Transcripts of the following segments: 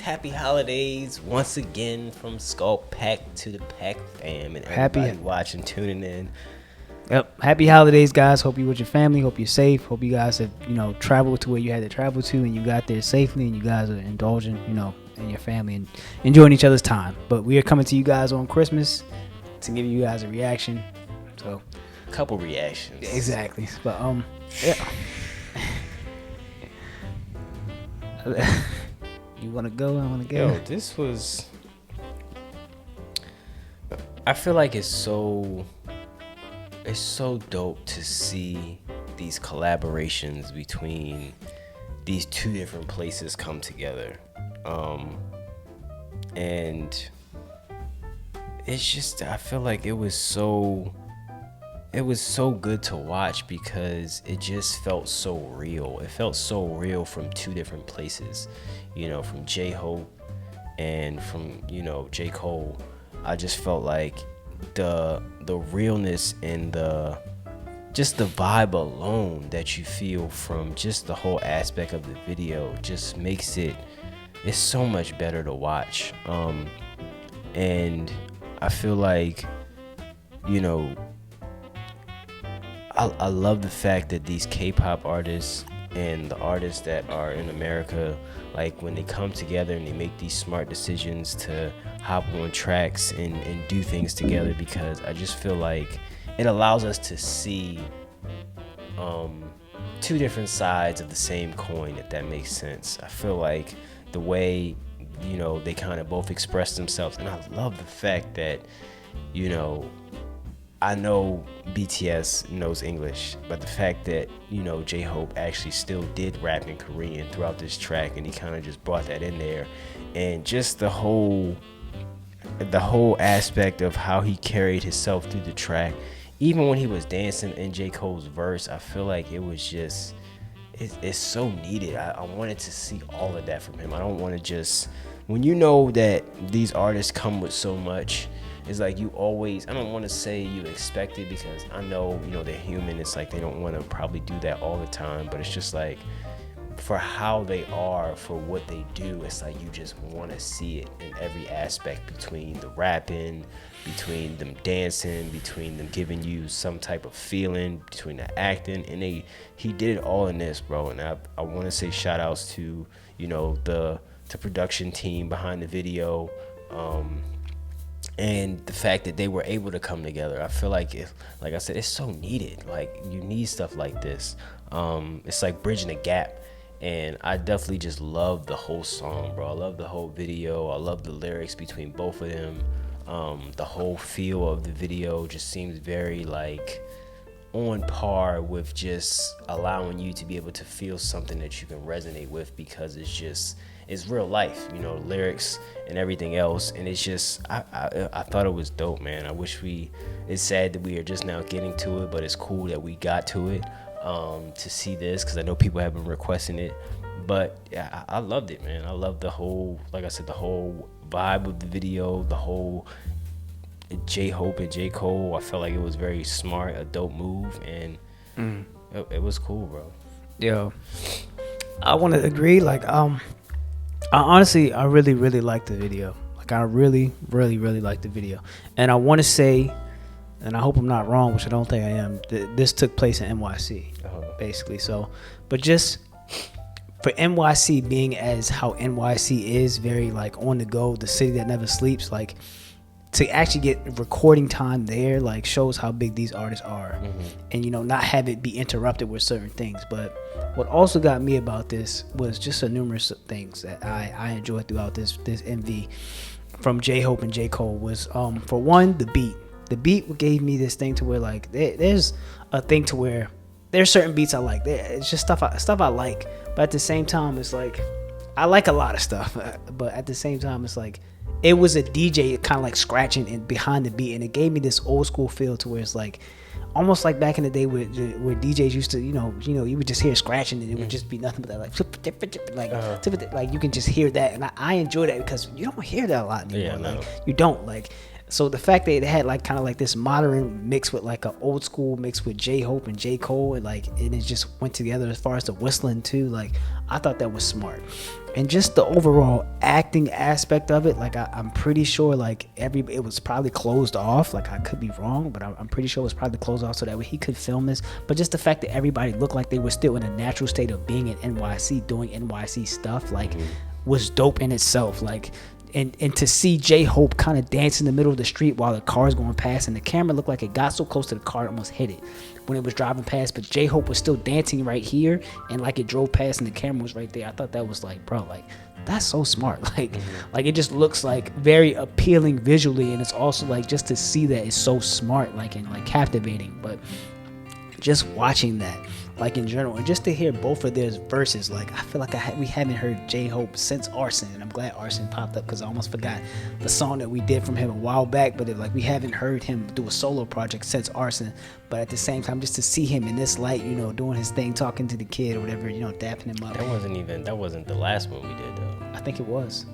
Happy holidays once again from SkulkPack to the Pack fam and everybody watching, tuning in. Yep. Happy holidays, guys. Hope you with your family. Hope you're safe. Hope you guys have, traveled to where you had to travel to and you got there safely and you guys are indulging, in your family and enjoying each other's time. But we are coming to you guys on Christmas to give you guys a reaction. So, a couple reactions. Exactly. But yeah. You want to go? I want to go. Yo, this was... I feel like it's so dope to see these collaborations between these two different places come together. And it's just, I feel like it was so good to watch because it just felt so real. It felt so real from two different places, from J-Hope and from, J. Cole. I just felt like the realness and just the vibe alone that you feel from just the whole aspect of the video just makes it's so much better to watch. And I feel like, I love the fact that these K-pop artists and the artists that are in America, like when they come together and they make these smart decisions to hop on tracks and do things together, because I just feel like it allows us to see two different sides of the same coin, if that makes sense. I feel like the way, they kind of both express themselves, and I love the fact that, I know BTS knows English, but the fact that, J-Hope actually still did rap in Korean throughout this track, and he kind of just brought that in there, and just the whole aspect of how he carried himself through the track, even when he was dancing in J. Cole's verse, I feel like it was just, it's so needed. I wanted to see all of that from him. I don't want to just, when you know that these artists come with so much, it's like you always, I don't want to say you expect it, because I know, they're human. It's like they don't want to probably do that all the time, but it's just like for how they are, for what they do, it's like you just want to see it in every aspect, between the rapping, between them dancing, between them giving you some type of feeling, between the acting, and he did it all in this, bro. And I want to say shout outs to, the production team behind the video, and the fact that they were able to come together. I feel like, like I said, it's so needed. Like, you need stuff like this. It's like bridging a gap. And I definitely just love the whole song, bro. I love the whole video. I love the lyrics between both of them. The whole feel of the video just seems very, like, on par with just allowing you to be able to feel something that you can resonate with, because it's real life, lyrics and everything else. And it's just, I thought it was dope, man. I wish it's sad that we are just now getting to it, but it's cool that we got to it, to see this, because I know people have been requesting it. But yeah, I loved it, man. I loved the whole, like I said, the whole vibe of the video, the whole J-Hope and J. Cole. I felt like it was very smart, a dope move, and it was cool, bro. Yo, I want to agree. Like, I honestly, I really, really liked the video. Like, I really, really, really liked the video. And I want to say, and I hope I'm not wrong, which I don't think I am, this took place in NYC, basically. So, but just for NYC being as how NYC is, very like on the go, the city that never sleeps, like to actually get recording time there, like shows how big these artists are, and not have it be interrupted with certain things. But what also got me about this was just a numerous things that I enjoyed throughout this MV from J-Hope and J. Cole was, for one, the beat. The beat gave me this thing to where, like, there's a thing to where there's certain beats I like. It's just stuff I like. But at the same time, it's like, I like a lot of stuff. But at the same time, it's like, it was a DJ kind of like scratching in behind the beat. And it gave me this old school feel to where it's like, almost like back in the day where DJs used to, you would just hear scratching and it would just be nothing but that, like you can just hear that. And I enjoy that because you don't hear that a lot anymore. Yeah, no. Like, you don't, like, So the fact that it had like kind of like this modern mix with like an old school mix with J-Hope and J. Cole, and like and it just went together as far as the whistling too. Like I thought that was smart. And just the overall acting aspect of it, like I'm pretty sure like it was probably closed off. Like I could be wrong, but I'm pretty sure it was probably closed off so that way he could film this. But just the fact that everybody looked like they were still in a natural state of being in NYC, doing NYC stuff, like was dope in itself. Like and to see J-Hope kind of dance in the middle of the street while the car's going past, and the camera looked like it got so close to the car it almost hit it when it was driving past, but J-Hope was still dancing right here, and like it drove past and the camera was right there. I thought that was like, bro, like that's so smart. Like like it just looks like very appealing visually, and it's also like just to see that it's so smart, like and like captivating. But just watching that, like in general, and just to hear both of their verses, like I feel like we haven't heard J-Hope since Arson, and I'm glad Arson popped up because I almost forgot the song that we did from him a while back. But like we haven't heard him do a solo project since Arson. But at the same time, just to see him in this light, you know, doing his thing, talking to the kid or whatever, you know, dapping him up. That wasn't the last one we did though. I think it was.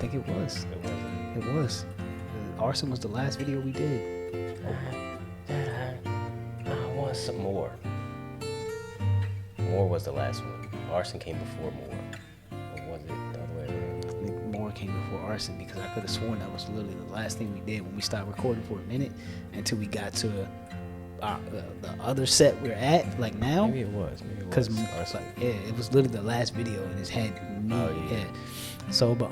It was. Arson was the last video we did. I want some more. More was the last one. Arson came before More. Or was it the other way around? I think More came before Arson because I could have sworn that was literally the last thing we did when we started recording for a minute until we got to the other set we're at, like now. Maybe it was. Because it was literally the last video in his head. Yeah. So, but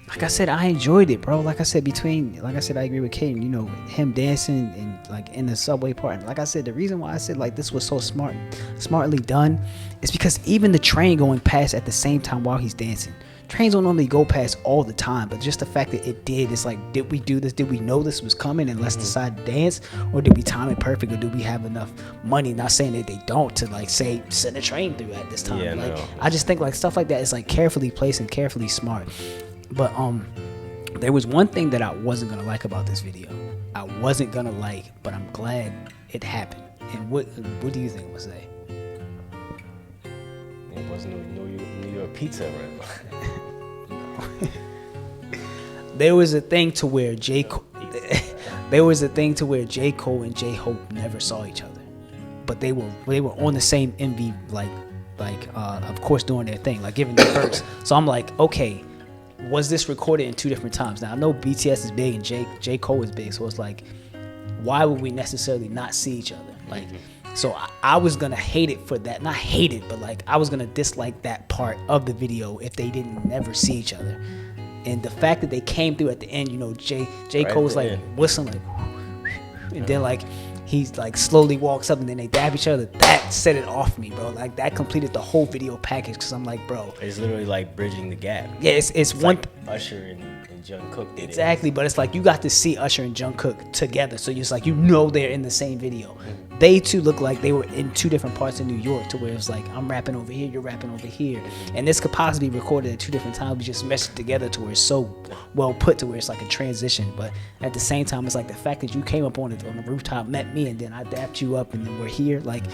like I said, I enjoyed it, bro. Like I said, I agree with Kaden. You know, him dancing and like in the subway part. And like I said, the reason why I said like this was so smartly done, is because even the train going past at the same time while he's dancing. Trains don't normally go past all the time, but just the fact that it did, it's like, did we do this? Did we know this was coming and let's decide to dance? Or did we time it perfect? Or do we have enough money, not saying that they don't, to like say send a train through at this time? Yeah, like no. I just think like stuff like that is like carefully placed and carefully smart. But there was one thing that I wasn't gonna like about this video. But I'm glad it happened. And what do you think, Jose? It wasn't New York pizza, right? There was a thing to where J. Cole and J-Hope never saw each other, but they were on the same MV, of course doing their thing, like giving their verse. So I'm like, okay, was this recorded in two different times? Now I know BTS is big and J. Cole is big, so it's like, why would we necessarily not see each other? Like, so I was gonna hate it for that. Not hate it, but like I was gonna dislike that part of the video if they didn't never see each other. And the fact that they came through at the end, you know, J. Cole was like whistling, like, and then like he's like slowly walks up and then they dab each other. That set it off me, bro. Like that completed the whole video package, because I'm like, bro, it's literally like bridging the gap. Yeah, it's one like Usher and Jungkook did exactly, but it's like you got to see Usher and Jungkook together, so it's like, you know, they're in the same video. They two look like they were in two different parts of New York, to where it's like, I'm rapping over here, you're rapping over here, and this could possibly be recorded at two different times. We just meshed it together to where it's so well put to where it's like a transition. But at the same time, it's like the fact that you came up on the rooftop, met me, and then I dapped you up, and then we're here, like,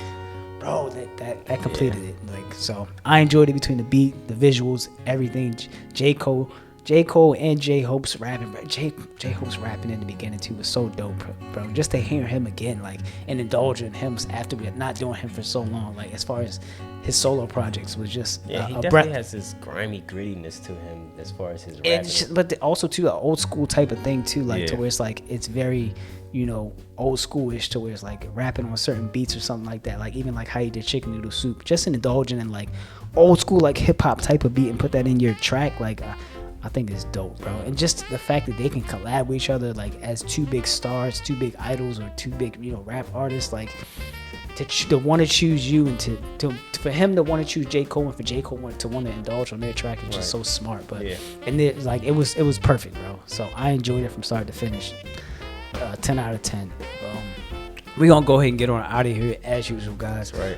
bro, that completed it. Like, so I enjoyed it between the beat, the visuals, everything. J. Cole and J-Hope's rapping. J-Hope's rapping in the beginning too was so dope, bro. Just to hear him again, like, and indulge in him after we had not doing him for so long, like, as far as his solo projects, was just he definitely has this grimy grittiness to him as far as his rapping. But also too, an old school type of thing too, like to where it's like, it's very, you know, old schoolish, to where it's like rapping on certain beats or something like that. Like even like how he did Chicken Noodle Soup, just indulging in like old school like hip hop type of beat and put that in your track, like. I think it's dope, bro. And just the fact that they can collab with each other, like, as two big stars, two big idols, or two big, you know, rap artists, like, to want to choose you, and for him to want to choose J. Cole, and for J. Cole to want to indulge on their track is just so smart. But and it was perfect, bro. So I enjoyed it from start to finish. 10 out of 10. We're gonna go ahead and get on out of here as usual, guys. Right.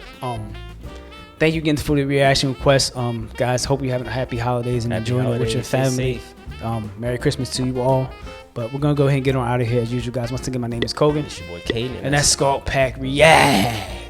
Thank you again for the reaction request. Guys, hope you're having a happy holidays and enjoying it with your family. Merry Christmas to you all. But we're going to go ahead and get on out of here as usual, guys. Once again, my name is Kogan. It's your boy Kaden. And that's SkulkPack React.